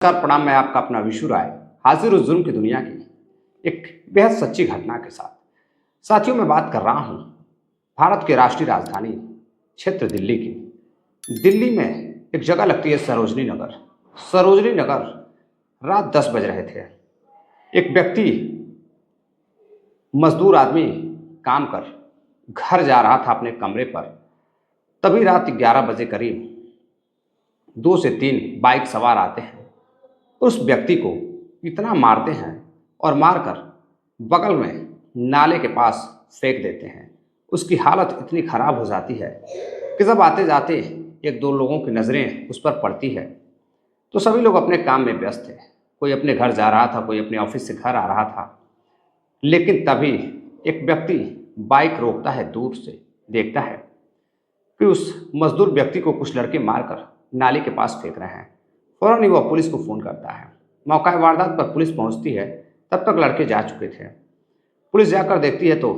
नमस्कार प्रणाम। मैं आपका अपना विशु राय हाजिर हूँ जुर्म की दुनिया की एक बेहद सच्ची घटना के साथ। साथियों, मैं बात कर रहा हूँ भारत के राष्ट्रीय राजधानी क्षेत्र दिल्ली की। दिल्ली में एक जगह लगती है सरोजनी नगर। सरोजनी नगर रात 10 बज रहे थे। एक व्यक्ति मजदूर आदमी काम कर घर जा रहा था अपने कमरे पर। तभी रात 11 बजे करीब 2 से 3 बाइक सवार आते हैं। उस व्यक्ति को इतना मारते हैं और मारकर बगल में नाले के पास फेंक देते हैं। उसकी हालत इतनी ख़राब हो जाती है कि जब आते जाते एक दो लोगों की नज़रें उस पर पड़ती है तो सभी लोग अपने काम में व्यस्त थे। कोई अपने घर जा रहा था, कोई अपने ऑफिस से घर आ रहा था। लेकिन तभी एक व्यक्ति बाइक रोकता है, दूर से देखता है कि उस मजदूर व्यक्ति को कुछ लड़के मारकर नाली के पास फेंक रहे हैं। फौरन ही वह पुलिस को फ़ोन करता है। मौका वारदात पर पुलिस पहुंचती है। तब तक लड़के जा चुके थे। पुलिस जाकर देखती है तो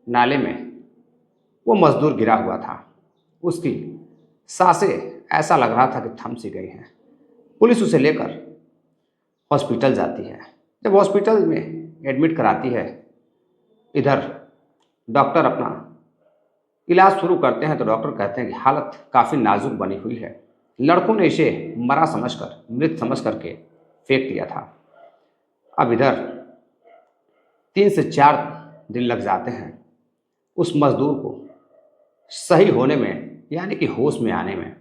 नाले में वो मजदूर गिरा हुआ था। उसकी सांसें ऐसा लग रहा था कि थम सी गई हैं। पुलिस उसे लेकर हॉस्पिटल जाती है। जब हॉस्पिटल में एडमिट कराती है, इधर डॉक्टर अपना इलाज शुरू करते हैं तो डॉक्टर कहते हैं कि हालत काफ़ी नाजुक बनी हुई है। लड़कों ने इसे मरा समझकर, मृत समझ करके फेंक दिया था। अब इधर 3 से 4 दिन लग जाते हैं उस मजदूर को सही होने में, यानी कि होश में आने में।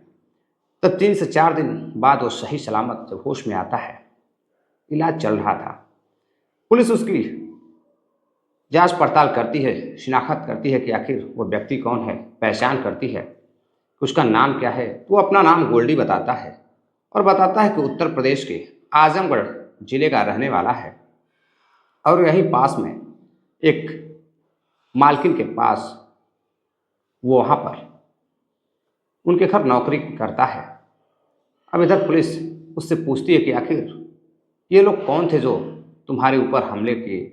तब 3 से 4 दिन बाद वो सही सलामत जब होश में आता है, इलाज चल रहा था। पुलिस उसकी जांच पड़ताल करती है, शिनाख्त करती है कि आखिर वो व्यक्ति कौन है, पहचान करती है कि उसका नाम क्या है। वो अपना नाम गोल्डी बताता है और बताता है कि उत्तर प्रदेश के आजमगढ़ जिले का रहने वाला है और यहीं पास में एक मालकिन के पास वो वहाँ पर उनके घर नौकरी करता है। अब इधर पुलिस उससे पूछती है कि आखिर ये लोग कौन थे जो तुम्हारे ऊपर हमले किए,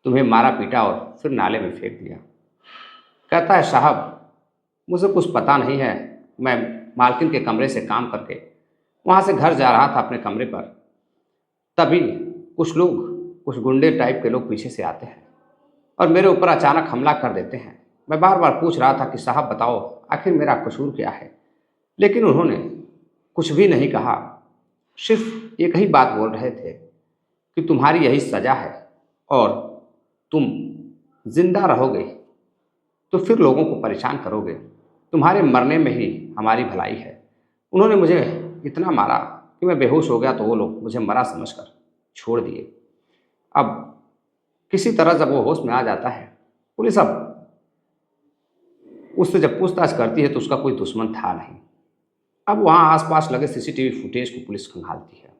तुम्हें मारा पीटा और फिर नाले में फेंक दिया। कहता है, साहब मुझे कुछ पता नहीं है। मैं मालकिन के कमरे से काम करके वहाँ से घर जा रहा था अपने कमरे पर। तभी कुछ लोग, कुछ गुंडे टाइप के लोग पीछे से आते हैं और मेरे ऊपर अचानक हमला कर देते हैं। मैं बार बार पूछ रहा था कि साहब बताओ आखिर मेरा कसूर क्या है, लेकिन उन्होंने कुछ भी नहीं कहा। सिर्फ एक ही बात बोल रहे थे कि तुम्हारी यही सज़ा है और तुम जिंदा रहोगे तो फिर लोगों को परेशान करोगे, तुम्हारे मरने में ही हमारी भलाई है। उन्होंने मुझे इतना मारा कि मैं बेहोश हो गया तो वो लोग मुझे मरा समझकर छोड़ दिए। अब किसी तरह जब वो होश में आ जाता है, पुलिस अब उससे जब पूछताछ करती है तो उसका कोई दुश्मन था नहीं। अब वहाँ आसपास लगे सीसीटीवी फुटेज को पुलिस खंगालती है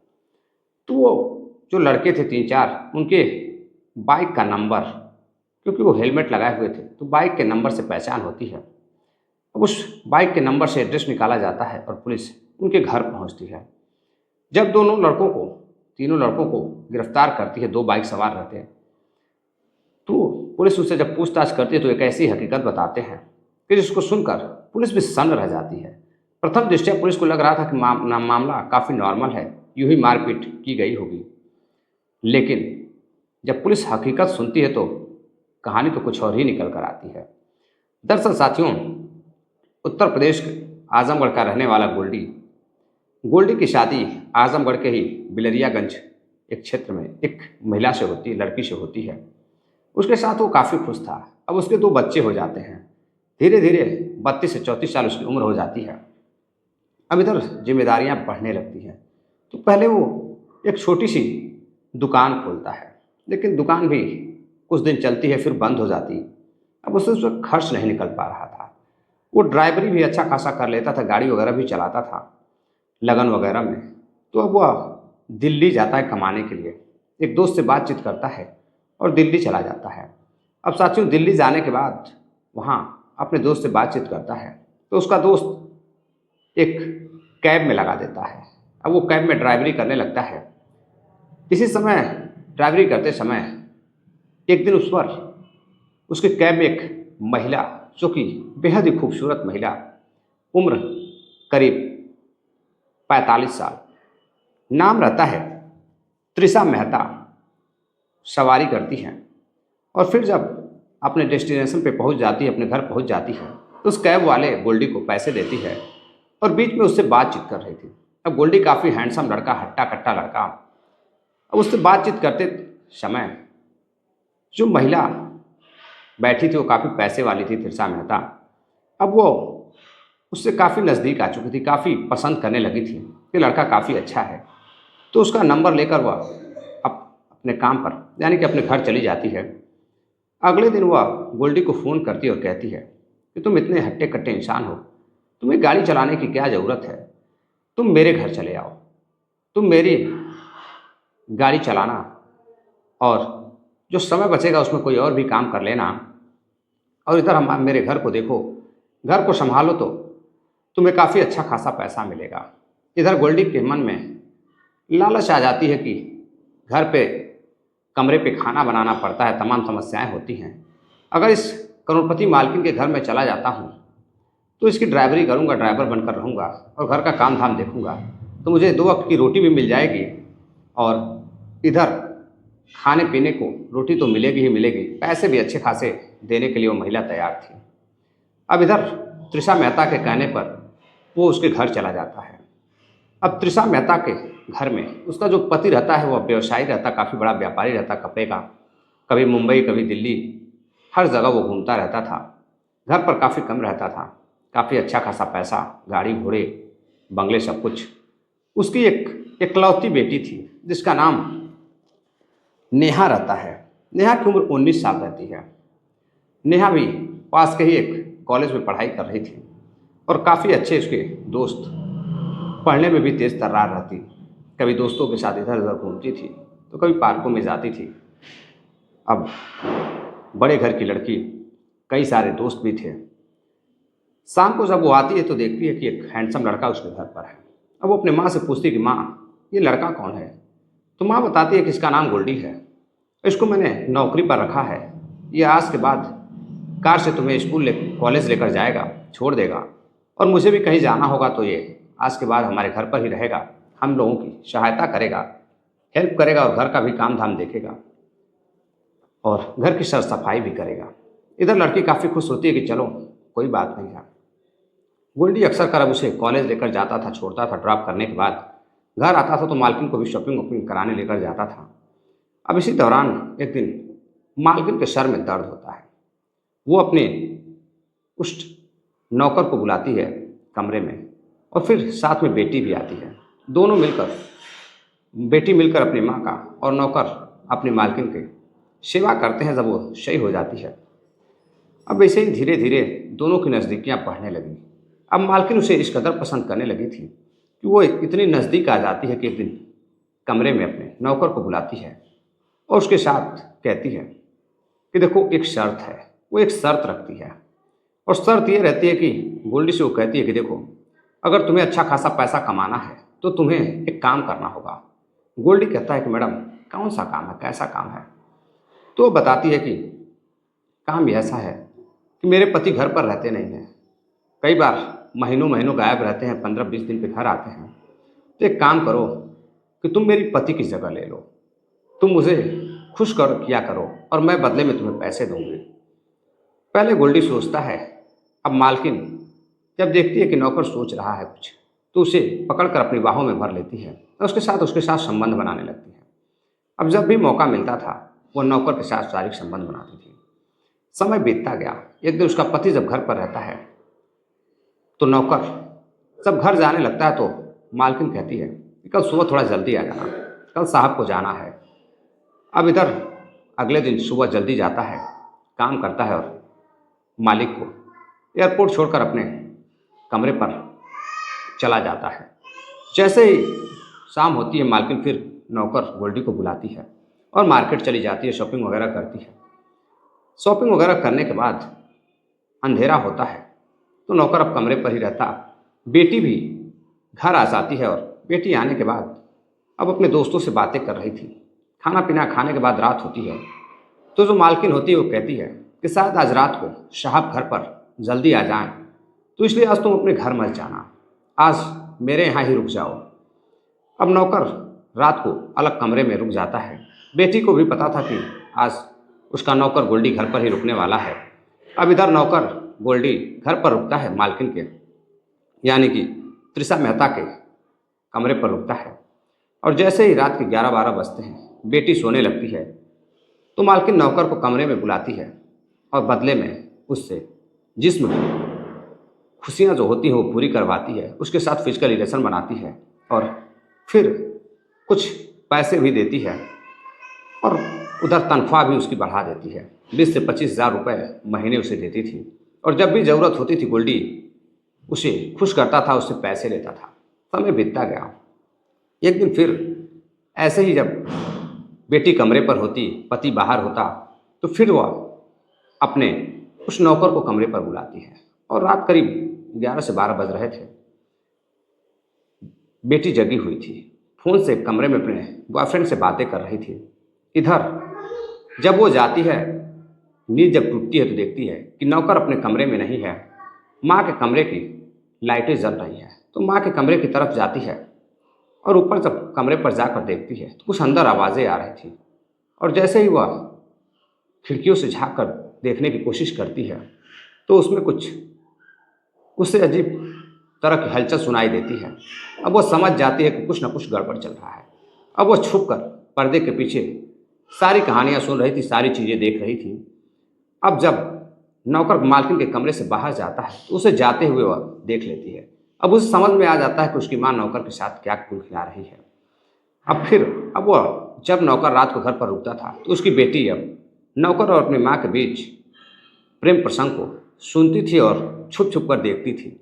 तो वो जो लड़के थे 3-4, उनके बाइक का नंबर, क्योंकि वो हेलमेट लगाए हुए थे तो बाइक के नंबर से पहचान होती है। अब उस बाइक के नंबर से एड्रेस निकाला जाता है और पुलिस उनके घर पहुंचती है। जब तीनों लड़कों को गिरफ्तार करती है, 2 बाइक सवार रहते हैं, तो पुलिस उससे जब पूछताछ करती है तो एक ऐसी हकीकत बताते हैं कि जिसको सुनकर पुलिस भी सन्न रह जाती है। प्रथम दृष्टया पुलिस को लग रहा था कि मामला काफ़ी नॉर्मल है, यूं ही मारपीट की गई होगी। लेकिन जब पुलिस हकीकत सुनती है तो कहानी तो कुछ और ही निकल कर आती है। दरअसल साथियों, उत्तर प्रदेश के आजमगढ़ का रहने वाला गोल्डी की शादी आजमगढ़ के ही बिलरियागंज एक क्षेत्र में एक महिला से होती है, लड़की से होती है। उसके साथ वो काफ़ी खुश था। अब उसके 2 बच्चे हो जाते हैं। धीरे धीरे 32 से 34 साल उसकी उम्र हो जाती है। अब इधर जिम्मेदारियां बढ़ने लगती हैं तो पहले वो एक छोटी सी दुकान खोलता है, लेकिन दुकान भी कुछ दिन चलती है फिर बंद हो जाती है। अब उससे उसका खर्च नहीं निकल पा रहा था। वो ड्राइवरी भी अच्छा खासा कर लेता था, गाड़ी वगैरह भी चलाता था लगन वगैरह में। तो अब वह दिल्ली जाता है कमाने के लिए। एक दोस्त से बातचीत करता है और दिल्ली चला जाता है। अब साथियों, दिल्ली जाने के बाद वहाँ अपने दोस्त से बातचीत करता है तो उसका दोस्त एक कैब में लगा देता है। अब वो कैब में ड्राइवरी करने लगता है। इसी समय ड्राइवरी करते समय एक दिन उस पर उसके कैब में एक महिला, जो कि बेहद ही खूबसूरत महिला, उम्र करीब 45 साल, नाम रहता है त्रिशा मेहता। सवारी करती हैं और फिर जब अपने डेस्टिनेशन पे पहुंच जाती है, अपने घर पहुंच जाती है, तो उस कैब वाले गोल्डी को पैसे देती है और बीच में उससे बातचीत कर रही थी। अब गोल्डी काफ़ी हैंडसम लड़का, हट्टा कट्टा लड़का। अब उससे बातचीत करते समय जो महिला बैठी थी वो काफ़ी पैसे वाली थी, त्रिशा मेहता। अब वो उससे काफ़ी नज़दीक आ चुकी थी, काफ़ी पसंद करने लगी थी कि लड़का काफ़ी अच्छा है। तो उसका नंबर लेकर वह अपने काम पर यानी कि अपने घर चली जाती है। अगले दिन वह गोल्डी को फ़ोन करती है और कहती है कि तुम इतने हट्टे कट्टे इंसान हो, तुम्हें गाड़ी चलाने की क्या ज़रूरत है, तुम मेरे घर चले आओ, तुम मेरी गाड़ी चलाना और जो समय बचेगा उसमें कोई और भी काम कर लेना, और इधर हम मेरे घर को देखो, घर को संभालो तो तुम्हें काफ़ी अच्छा खासा पैसा मिलेगा। इधर गोल्डी के मन में लालच आ जाती है कि घर पे कमरे पे खाना बनाना पड़ता है, तमाम समस्याएं होती हैं। अगर इस करोड़पति मालकिन के घर में चला जाता हूँ तो इसकी ड्राइवरी करूँगा, ड्राइवर बनकर रहूँगा और घर का काम धाम देखूँगा, तो मुझे 2 वक्त की रोटी भी मिल जाएगी और इधर खाने पीने को रोटी तो मिलेगी ही मिलेगी, पैसे भी अच्छे खासे देने के लिए वो महिला तैयार थी। अब इधर त्रिशा मेहता के कहने पर वो उसके घर चला जाता है। अब त्रिशा मेहता के घर में उसका जो पति रहता है वो व्यवसायी रहता, काफ़ी बड़ा व्यापारी रहता कपड़े का। कभी मुंबई, कभी दिल्ली, हर जगह वो घूमता रहता था। घर पर काफ़ी कम रहता था, काफ़ी अच्छा खासा पैसा, गाड़ी घोड़े, बंगले, सब कुछ। उसकी एक इकलौती बेटी थी जिसका नाम नेहा रहता है। नेहा की उम्र 19 साल रहती है। नेहा भी पास के ही एक कॉलेज में पढ़ाई कर रही थी और काफ़ी अच्छे उसके दोस्त, पढ़ने में भी तेज़ तर्रार रहती। कभी दोस्तों के साथ इधर उधर घूमती थी तो कभी पार्कों में जाती थी। अब बड़े घर की लड़की, कई सारे दोस्त भी थे। शाम को जब वो आती है तो देखती है कि एक हैंडसम लड़का उसके घर पर है। अब वो अपने माँ से पूछती है कि माँ, ये लड़का कौन है? तो माँ बताती है कि इसका नाम गोल्डी है, इसको मैंने नौकरी पर रखा है, ये आज के बाद कार से तुम्हें स्कूल कॉलेज लेकर जाएगा, छोड़ देगा, और मुझे भी कहीं जाना होगा तो ये आज के बाद हमारे घर पर ही रहेगा, हम लोगों की सहायता करेगा, हेल्प करेगा और घर का भी काम धाम देखेगा और घर की सर सफाई भी करेगा। इधर लड़की काफ़ी खुश होती है कि चलो कोई बात नहीं है। गोल्डी अक्सर कर अब उसे कॉलेज लेकर जाता था, छोड़ता था, ड्रॉप करने के बाद घर आता था तो मालकिन को भी शॉपिंग वॉपिंग कराने लेकर जाता था। अब इसी दौरान एक दिन मालकिन के सर में दर्द होता है। वो अपने उस नौकर को बुलाती है कमरे में और फिर साथ में बेटी भी आती है। दोनों मिलकर, बेटी मिलकर अपनी माँ का और नौकर अपनी मालकिन की सेवा करते हैं जब वो सही हो जाती है। अब ऐसे ही धीरे धीरे दोनों की नज़दीकियाँ बढ़ने लगी। अब मालकिन उसे इस कदर पसंद करने लगी थी कि वो इतनी नज़दीक आ जाती है कि एक दिन कमरे में अपने नौकर को बुलाती है और उसके साथ कहती है कि देखो एक शर्त है। वो एक शर्त रखती है और शर्त ये रहती है कि गोल्डी से वो कहती है कि देखो, अगर तुम्हें अच्छा खासा पैसा कमाना है तो तुम्हें एक काम करना होगा। गोल्डी कहता है कि मैडम कौन सा काम है, कैसा काम है? तो वो बताती है कि काम ऐसा है कि मेरे पति घर पर रहते नहीं हैं, कई बार महीनों महीनों गायब रहते हैं, 15-20 दिन पे घर आते हैं। तो एक काम करो कि तुम मेरी पति की जगह ले लो, तुम मुझे खुश कर किया करो और मैं बदले में तुम्हें पैसे दूंगी। पहले गोल्डी सोचता है। अब मालकिन जब देखती है कि नौकर सोच रहा है कुछ, तो उसे पकड़कर अपनी बाहों में भर लेती है और उसके साथ संबंध बनाने लगती है। अब जब भी मौका मिलता था वो नौकर के साथ शारीरिक संबंध बनाती थी। समय बीतता गया। एक दिन उसका पति जब घर पर रहता है तो नौकर जब घर जाने लगता है तो मालकिन कहती है कि कल सुबह थोड़ा जल्दी आ जाना, कल साहब को जाना है। अब इधर अगले दिन सुबह जल्दी जाता है, काम करता है और मालिक को एयरपोर्ट छोड़कर अपने कमरे पर चला जाता है। जैसे ही शाम होती है मालकिन फिर नौकर गोल्डी को बुलाती है और मार्केट चली जाती है, शॉपिंग वगैरह करती है। शॉपिंग वगैरह करने के बाद अंधेरा होता है तो नौकर अब कमरे पर ही रहता। बेटी भी घर आ जाती है और बेटी आने के बाद अब अपने दोस्तों से बातें कर रही थी। खाना पीना खाने के बाद रात होती है तो जो मालकिन होती है वो कहती है कि शायद आज रात को साहब घर पर जल्दी आ जाएं, तो इसलिए आज तुम अपने घर मत जाना, आज मेरे यहाँ ही रुक जाओ। अब नौकर रात को अलग कमरे में रुक जाता है। बेटी को भी पता था कि आज उसका नौकर गोल्डी घर पर ही रुकने वाला है। अब इधर नौकर गोल्डी घर पर रुकता है, मालकिन के यानी कि त्रिशा मेहता के कमरे पर रुकता है। और जैसे ही रात के 11-12 बजते हैं, बेटी सोने लगती है तो मालकिन नौकर को कमरे में बुलाती है और बदले में उससे जिस्म की खुशियाँ जो होती हैं वो पूरी करवाती है, उसके साथ फिजिकल रिलेशन बनाती है और फिर कुछ पैसे भी देती है और उधर तनख्वाह भी उसकी बढ़ा देती है। 20 से 25,000 रुपये महीने उसे देती थी और जब भी ज़रूरत होती थी गोल्डी उसे खुश करता था, उससे पैसे लेता था। समय बीतता गया। एक दिन फिर ऐसे ही जब बेटी कमरे पर होती, पति बाहर होता, तो फिर वह अपने उस नौकर को कमरे पर बुलाती है और रात करीब 11 से 12 बज रहे थे। बेटी जगी हुई थी, फ़ोन से कमरे में अपने बॉयफ्रेंड से बातें कर रही थी। इधर जब वो जाती है, नींद जब टूटती है तो देखती है कि नौकर अपने कमरे में नहीं है। माँ के कमरे की लाइटें जल रही हैं, तो माँ के कमरे की तरफ जाती है और ऊपर जब कमरे पर जाकर देखती है तो कुछ अंदर आवाज़ें आ रही थी और जैसे ही वह खिड़कियों से झाँक कर देखने की कोशिश करती है तो उसमें कुछ उससे अजीब तरह की हलचल सुनाई देती है। अब वह समझ जाती है कि कुछ न कुछ गड़बड़ चल रहा है। अब वह छुप कर पर्दे के पीछे सारी कहानियाँ सुन रही थी, सारी चीज़ें देख रही थी। अब जब नौकर मालकिन के कमरे से बाहर जाता है तो उसे जाते हुए वह देख लेती है। अब उसे समझ में आ जाता है कि उसकी माँ नौकर के साथ क्या कुल खिला रही है। अब वह जब नौकर रात को घर पर रुकता था तो उसकी बेटी अब नौकर और अपनी माँ के बीच प्रेम प्रसंग को सुनती थी और छुप छुप कर देखती थी।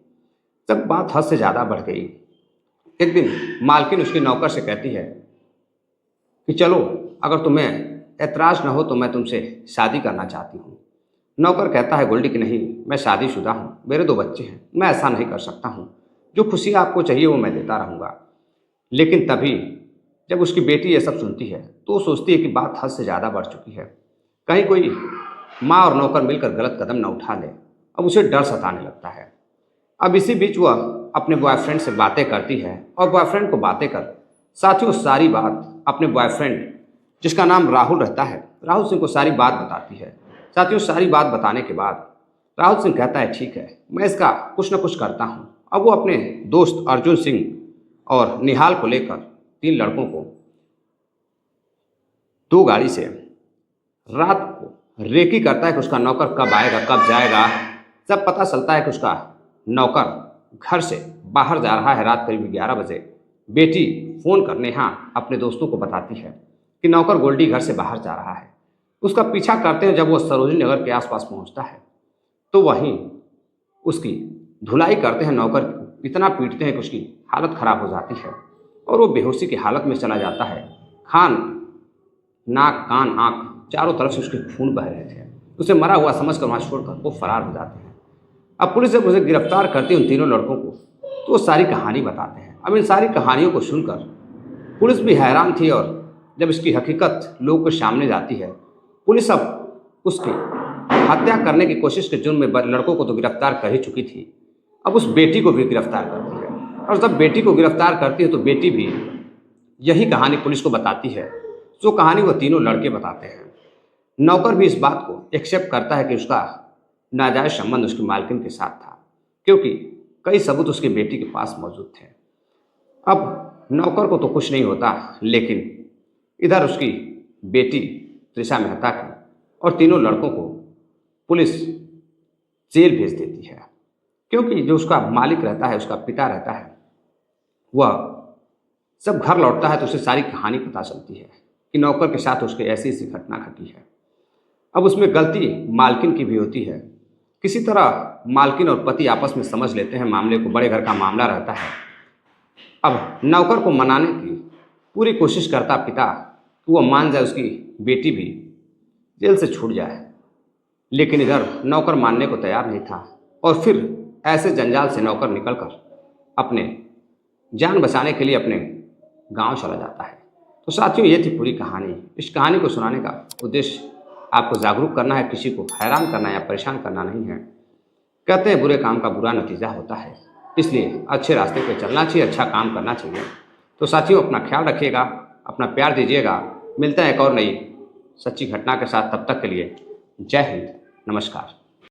जब बात हद से ज़्यादा बढ़ गई, एक दिन मालकिन उसकी नौकर से कहती है कि चलो, अगर तुम्हें ऐतराज़ न हो तो मैं तुमसे शादी करना चाहती हूँ। नौकर कहता है गोल्डी कि नहीं, मैं शादीशुदा हूँ, मेरे 2 बच्चे हैं, मैं ऐसा नहीं कर सकता हूँ। जो खुशी आपको चाहिए वो मैं देता रहूँगा। लेकिन तभी जब उसकी बेटी ये सब सुनती है तो वो सोचती है कि बात हद से ज़्यादा बढ़ चुकी है, कहीं कोई माँ और नौकर मिलकर गलत कदम न उठा ले। अब उसे डर सताने लगता है। अब इसी बीच वह अपने बॉयफ्रेंड से बातें करती है और बॉयफ्रेंड को बातें कर साथियों सारी बात अपने बॉयफ्रेंड, जिसका नाम राहुल रहता है, राहुल सिंह को सारी बात बताती है। साथियों सारी बात बताने के बाद राहुल सिंह कहता है ठीक है, मैं इसका कुछ न कुछ करता हूँ। अब वो अपने दोस्त अर्जुन सिंह और निहाल को लेकर 3 लड़कों को 2 गाड़ी से रात को रेकी करता है कि उसका नौकर कब आएगा, कब जाएगा। जब पता चलता है कि उसका नौकर घर से बाहर जा रहा है रात करीब 11 बजे, बेटी फ़ोन करने अपने दोस्तों को बताती है कि नौकर गोल्डी घर से बाहर जा रहा है। उसका पीछा करते हैं। जब वो सरोजनी नगर के आसपास पहुंचता है तो वहीं उसकी धुलाई करते हैं, नौकर को इतना पीटते हैं कि उसकी हालत ख़राब हो जाती है और वो बेहोशी की हालत में चला जाता है। नाक, कान, आँख चारों तरफ से उसके खून बह रहे थे। उसे मरा हुआ समझकर वहाँ छोड़कर वो फरार हो जाते हैं। अब पुलिस जब उसे गिरफ्तार करती है उन तीनों लड़कों को, तो वो सारी कहानी बताते हैं। अब इन सारी कहानियों को सुनकर पुलिस भी हैरान थी और जब इसकी हकीकत लोगों के सामने जाती है, पुलिस अब उसकी हत्या करने की कोशिश के जुर्म में लड़कों को तो गिरफ्तार कर ही चुकी थी, अब उस बेटी को भी गिरफ्तार करती है। और जब बेटी को गिरफ्तार करती है तो बेटी भी यही कहानी पुलिस को बताती है, जो कहानी वो तीनों लड़के बताते हैं। नौकर भी इस बात को एक्सेप्ट करता है कि उसका नाजायज़ संबंध उसकी मालकिन के साथ था, क्योंकि कई सबूत उसकी बेटी के पास मौजूद थे। अब नौकर को तो कुछ नहीं होता, लेकिन इधर उसकी बेटी त्रिशा मेहता की और तीनों लड़कों को पुलिस जेल भेज देती है, क्योंकि जो उसका मालिक रहता है, उसका पिता रहता है, वह जब घर लौटता है तो उसे सारी कहानी पता चलती है कि नौकर के साथ उसके ऐसी ऐसी घटना घटी है। अब उसमें गलती मालकिन की भी होती है। किसी तरह मालकिन और पति आपस में समझ लेते हैं मामले को, बड़े घर का मामला रहता है। अब नौकर को मनाने की पूरी कोशिश करता पिता कि वह मान जाए, उसकी बेटी भी जेल से छूट जाए, लेकिन इधर नौकर मानने को तैयार नहीं था और फिर ऐसे जंजाल से नौकर निकलकर अपने जान बचाने के लिए अपने गांव चला जाता है। तो साथियों, ये थी पूरी कहानी। इस कहानी को सुनाने का उद्देश्य आपको जागरूक करना है, किसी को हैरान करना या परेशान करना नहीं है। कहते हैं बुरे काम का बुरा नतीजा होता है, इसलिए अच्छे रास्ते पर चलना चाहिए, अच्छा काम करना चाहिए। तो साथियों, अपना ख्याल रखिएगा, अपना प्यार दीजिएगा। मिलते हैं एक और नई सच्ची घटना के साथ। तब तक के लिए जय हिंद, नमस्कार।